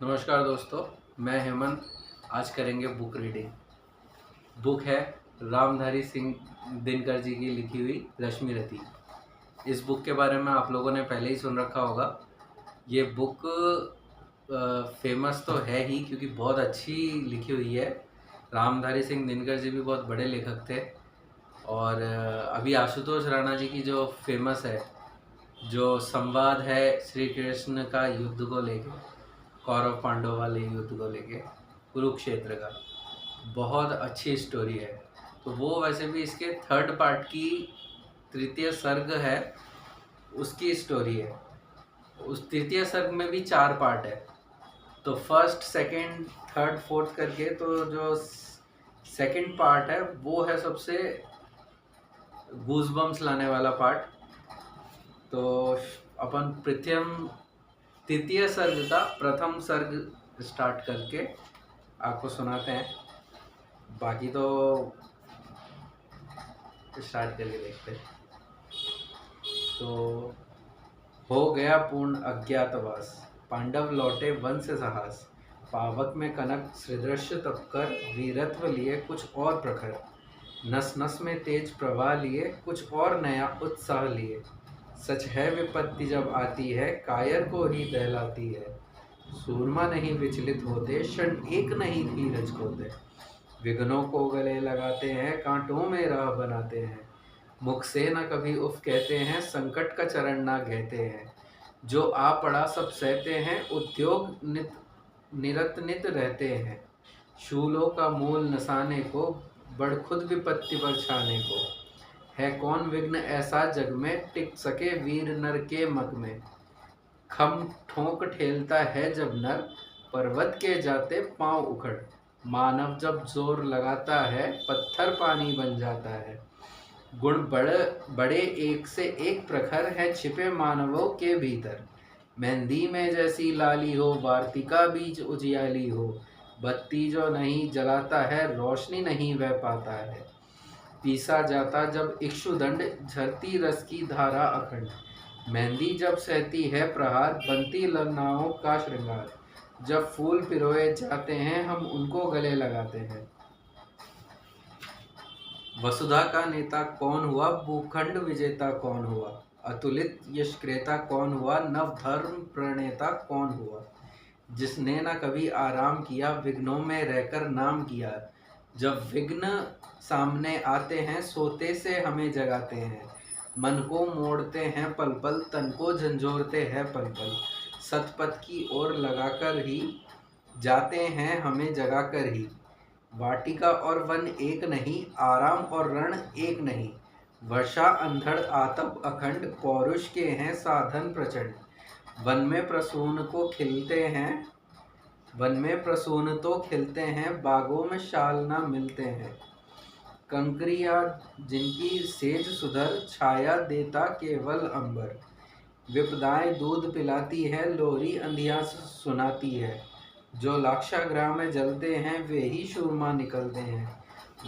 नमस्कार दोस्तों, मैं हेमंत। आज करेंगे बुक रीडिंग। बुक है रामधारी सिंह दिनकर जी की लिखी हुई रश्मि रति। इस बुक के बारे में आप लोगों ने पहले ही सुन रखा होगा। ये बुक फेमस तो है ही क्योंकि बहुत अच्छी लिखी हुई है। रामधारी सिंह दिनकर जी भी बहुत बड़े लेखक थे। और अभी आशुतोष राणा जी की जो फेमस है, जो संवाद है श्री कृष्ण का युद्ध को लेके, कौरव पांडव वाले युद्ध को लेके, कुरुक्षेत्र का, बहुत अच्छी स्टोरी है। तो वो वैसे भी इसके थर्ड पार्ट की तृतीय सर्ग है, उसकी स्टोरी है। उस तृतीय सर्ग में भी 4 पार्ट है। तो फर्स्ट, सेकंड, थर्ड, फोर्थ करके, तो जो सेकंड पार्ट है वो है सबसे गूजबम्स लाने वाला पार्ट। तो अपन तृतीय सर्ग का प्रथम सर्ग स्टार्ट करके आपको सुनाते हैं। बाकी तो स्टार्ट करके देखते हैं। तो हो गया पूर्ण अज्ञातवास, पांडव लौटे वन से साहस। पावक में कनक सदृश तपकर, वीरत्व लिए कुछ और प्रखर। नस नस में तेज प्रवाह लिए, कुछ और नया उत्साह लिए। सच है विपत्ति जब आती है, कायर को ही दहलाती है। सूरमा नहीं विचलित होते, क्षण एक नहीं धीरज खोते। विघ्नों को गले लगाते हैं, कांटों में राह बनाते हैं। मुख से न कभी उफ कहते हैं, संकट का चरण ना कहते हैं। जो आ पड़ा सब सहते हैं, उद्योग निरत नित रहते हैं। शूलों का मूल नसाने को, बढ़ खुद विपत्ति पर छाने को। है कौन विघ्न ऐसा जग में, टिक सके वीर नर के मग में। खम ठोंक ठेलता है जब नर, पर्वत के जाते पांव उखड़। मानव जब जोर लगाता है, पत्थर पानी बन जाता है। गुण बड़े एक से एक प्रखर है, छिपे मानवों के भीतर। मेहंदी में जैसी लाली हो, वार्तिका बीज उजियाली हो। बत्ती जो नहीं जलाता है, रोशनी नहीं वह पाता है। पीसा जाता जब इक्षुदंड, झरती रस की धारा अखंड। मेहंदी जब सहती है प्रहार, बनती ललनाओं का श्रृंगार। जब फूल पिरोए जाते हैं, हम उनको गले लगाते हैं। वसुधा का नेता कौन हुआ, भूखंड विजेता कौन हुआ। अतुलित यश क्रेता कौन हुआ, नव धर्म प्रणेता कौन हुआ। जिसने न कभी आराम किया, विघ्नों में रहकर नाम किया। जब विघ्न सामने आते हैं, सोते से हमें जगाते हैं। मन को मोड़ते हैं पल पल, तन को झंझोरते हैं पल पल। सतपथ की ओर लगाकर ही जाते हैं, हमें जगाकर ही। वाटिका और वन एक नहीं, आराम और रण एक नहीं। वर्षा अंधड़ आतप अखंड, पौरुष के हैं साधन प्रचंड। वन में प्रसून को खिलते हैं, वन में प्रसून तो खिलते हैं, बागों में शाल ना मिलते हैं। कंकरिया जिनकी सेज सुधर, छाया देता केवल अंबर। विपदाएं दूध पिलाती है, लोरी अंधिया सुनाती है। जो लाक्षागृह में जलते हैं, वे ही शूरमा निकलते हैं।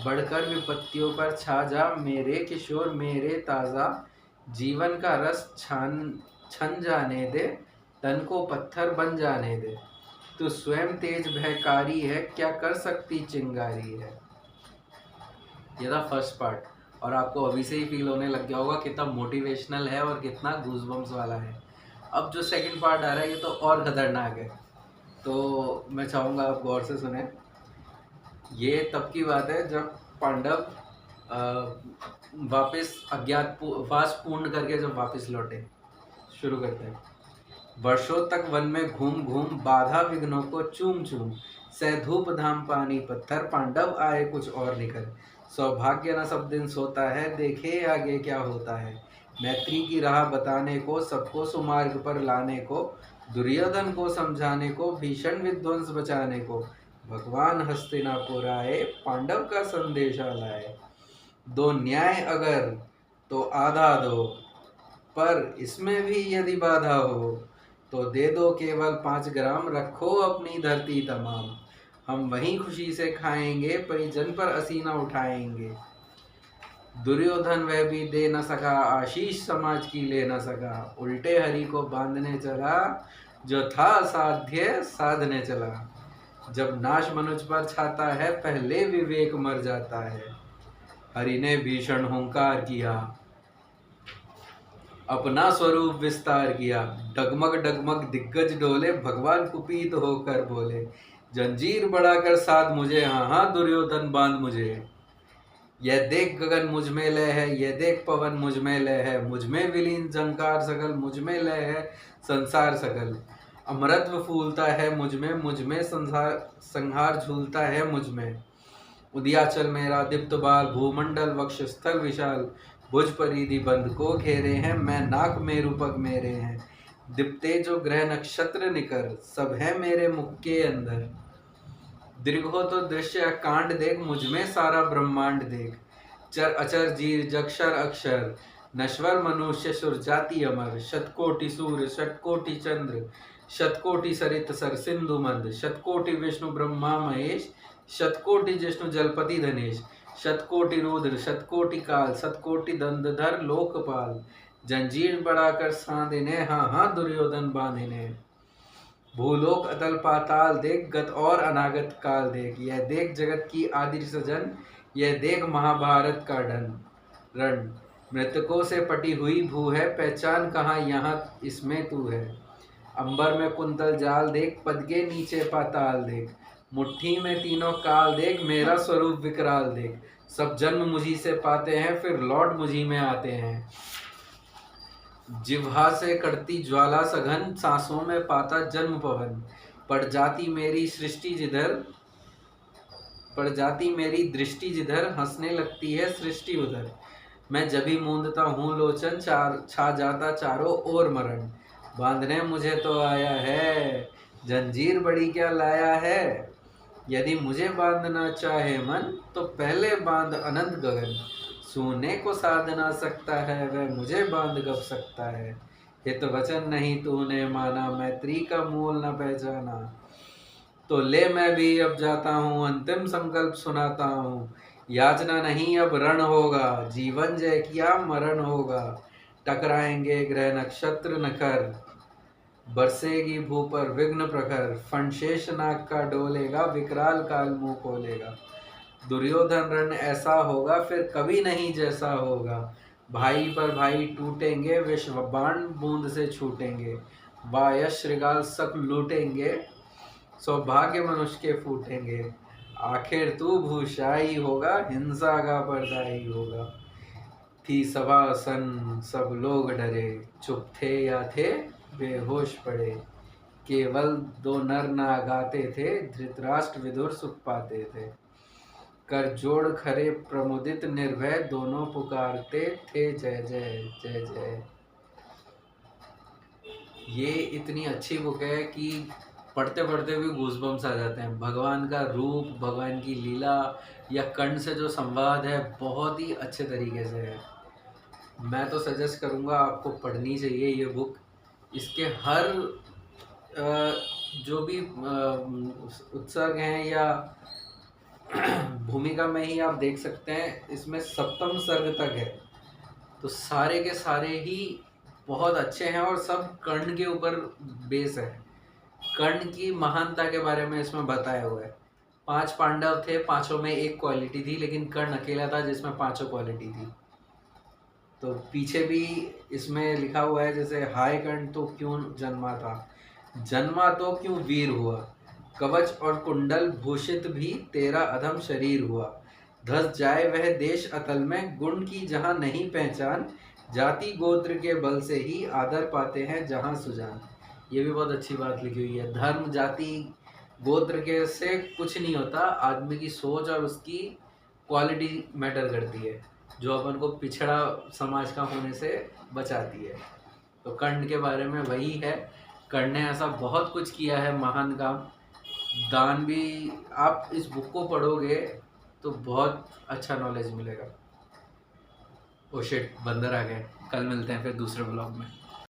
बढ़कर विपत्तियों पर छा जा, मेरे किशोर मेरे ताज़ा। जीवन का रस छन जाने दे, तन को पत्थर बन जाने दे। तू स्वयं तेज भयकारी है, क्या कर सकती चिंगारी है। ये था फर्स्ट पार्ट। और आपको अभी से ही फील होने लग गया होगा कितना मोटिवेशनल है और कितना गूजबम्स वाला है। अब जो सेकंड पार्ट आ रहा है, ये तो और खतरनाक है। तो मैं चाहूँगा आप गौर से सुने। ये तब की बात है जब पांडव वापस अज्ञातवास पूर्ण करके जब वापस लौटे। शुरू करते हैं। वर्षों तक वन में घूम घूम, बाधा विघ्नों को चूम चूम। सह धूप धाम पानी पत्थर, पांडव आए कुछ और निकल। सौभाग्य न सब दिन सोता है, देखे आगे क्या होता है। मैत्री की राह बताने को, सबको सुमार्ग पर लाने को। दुर्योधन को समझाने को, भीषण विध्वंस बचाने को। भगवान हस्तिनापुर आए, पांडव का संदेशा लाए। दो न्याय अगर तो आधा दो, पर इसमें भी यदि बाधा हो, तो दे दो केवल 5 ग्राम, रखो अपनी धरती तमाम। हम वहीं खुशी से खाएंगे, परिजन पर असीना उठाएंगे। दुर्योधन वह भी दे न सका, आशीष समाज की ले न सका। उल्टे हरि को बांधने चला, जो था असाध्य साधने चला। जब नाश मनुज पर छाता है, पहले विवेक मर जाता है। हरि ने भीषण हुंकार किया, अपना स्वरूप विस्तार किया। डगमग डगमग दिग्गज डोले, भगवान कुपित होकर बोले, जंजीर बढ़ाकर साध मुझे, हाँ हाँ दुर्योधन बांध मुझे। यह देख गगन मुझ में लय है, यह देख पवन मुझ में लय है, मुझ में विलीन झंकार सकल, मुझ में लय है संसार सकल। अमरत्व फूलता है मुझ में संसार संहार झूलता है मुझ में। उदयाचल मेरा दीप्त बाल, भूमंडल वक्षस्थल विशाल, भुज परिधि बंद को घेरे हैं, मैं नाक मेरु पग मेरे हैं। दीप्ते जो ग्रह नक्षत्र निकर, सब है मेरे मुख के अंदर। दीर्घो तो दृश्य कांड देख, मुझ में सारा ब्रह्मांड देख। चर अचर जीर जक्षर अक्षर, नश्वर मनुष्य सुर जाति अमर। शतकोटि सूर्य शतकोटि चंद्र, शतकोटि सरित सर सिंधु मंद। शतकोटि विष्णु ब्रह्मा महेश, शतकोटि जिष्णु जलपति धनेश। शतकोटि रुद्र शतकोटि काल, शतकोटि दंडधर लोकपाल। जंजीर बढ़ाकर सांधिने, हाँ हाँ दुर्योधन बांधिने। भूलोक अतल पाताल देख, गत और अनागत काल देख। यह देख जगत की आदि सजन, यह देख महाभारत का रण। मृतकों से पटी हुई भू है, पहचान कहाँ यहाँ इसमें तू है। अंबर में कुंतल जाल देख, पद के नीचे पाताल देख। मुट्ठी में तीनों काल देख, मेरा स्वरूप विकराल देख। सब जन्म मुझी से पाते हैं, फिर लौट मुझी में आते हैं। जिह्वा से कड़ती ज्वाला सघन, सांसों में पाता जन्म पवन। पड़ जाती मेरी दृष्टि जिधर, हंसने लगती है सृष्टि उधर। मैं जभी मूंदता हूँ लोचन, छा जाता चारों ओर मरण। बांधने मुझे तो आया है, जंजीर बड़ी क्या लाया है। यदि मुझे बांधना चाहे मन, तो पहले बांध अनंत गगन। सोने को साध ना सकता है, वह मुझे बांध कब सकता है। हित वचन नहीं तूने माना, मैत्री का मूल न पहचाना। तो ले मैं भी अब जाता हूँ, अंतिम संकल्प सुनाता हूँ। याचना नहीं अब रण होगा, जीवन जय किया मरण होगा। टकराएंगे ग्रह नक्षत्र नखर, बरसेगी भू पर विघ्न प्रखर। फणशेष नाग का डोलेगा, विकराल काल मुंह खोलेगा। दुर्योधन रण ऐसा होगा, फिर कभी नहीं जैसा होगा। भाई पर भाई टूटेंगे, विश्व बाण बूंद से छूटेंगे। वायस श्रृगाल सब लूटेंगे, सौभाग्य मनुष्य के फूटेंगे। आखिर तू भूषाई होगा, हिंसा का पर्दाई होगा। थी सभा सन सब लोग डरे, चुप थे या थे बेहोश पड़े। केवल दो नर नागाते थे, धृतराष्ट्र विदुर सुख पाते थे। कर जोड़ खरे प्रमुदित निर्भय, दोनों पुकारते थे जय जय जय जय। ये इतनी अच्छी बुक है कि पढ़ते पढ़ते भी गूज़बम्स आ जाते हैं। भगवान का रूप, भगवान की लीला या कर्ण से जो संवाद है, बहुत ही अच्छे तरीके से है। मैं तो सजेस्ट करूँगा आपको पढ़नी चाहिए ये बुक। इसके हर जो भी उत्सर्ग हैं या भूमिका में ही आप देख सकते हैं, इसमें सप्तम सर्ग तक है। तो सारे के सारे ही बहुत अच्छे हैं और सब कर्ण के ऊपर बेस है। कर्ण की महानता के बारे में इसमें बताया हुआ है। 5 पांडव थे, पांचों में एक क्वालिटी थी, लेकिन कर्ण अकेला था जिसमें पांचों क्वालिटी थी। तो पीछे भी इसमें लिखा हुआ है, जैसे हाय कर्ण तो क्यों जन्मा तो क्यों वीर हुआ। कवच और कुंडल भूषित भी तेरा अधम शरीर हुआ। धस जाए वह देश अतल में, गुण की जहाँ नहीं पहचान। जाति गोत्र के बल से ही आदर पाते हैं जहाँ सुजान। ये भी बहुत अच्छी बात लिखी हुई है। धर्म जाति गोत्र के से कुछ नहीं होता, आदमी की सोच और उसकी क्वालिटी मैटर करती है, जो अपन को पिछड़ा समाज का होने से बचाती है। तो कर्ण के बारे में वही है। कर्ण ने ऐसा बहुत कुछ किया है, महान काम। दान भी, आप इस बुक को पढ़ोगे तो बहुत अच्छा नॉलेज मिलेगा। ओ शिट, बंदर आ गए। कल मिलते हैं फिर दूसरे ब्लॉग में।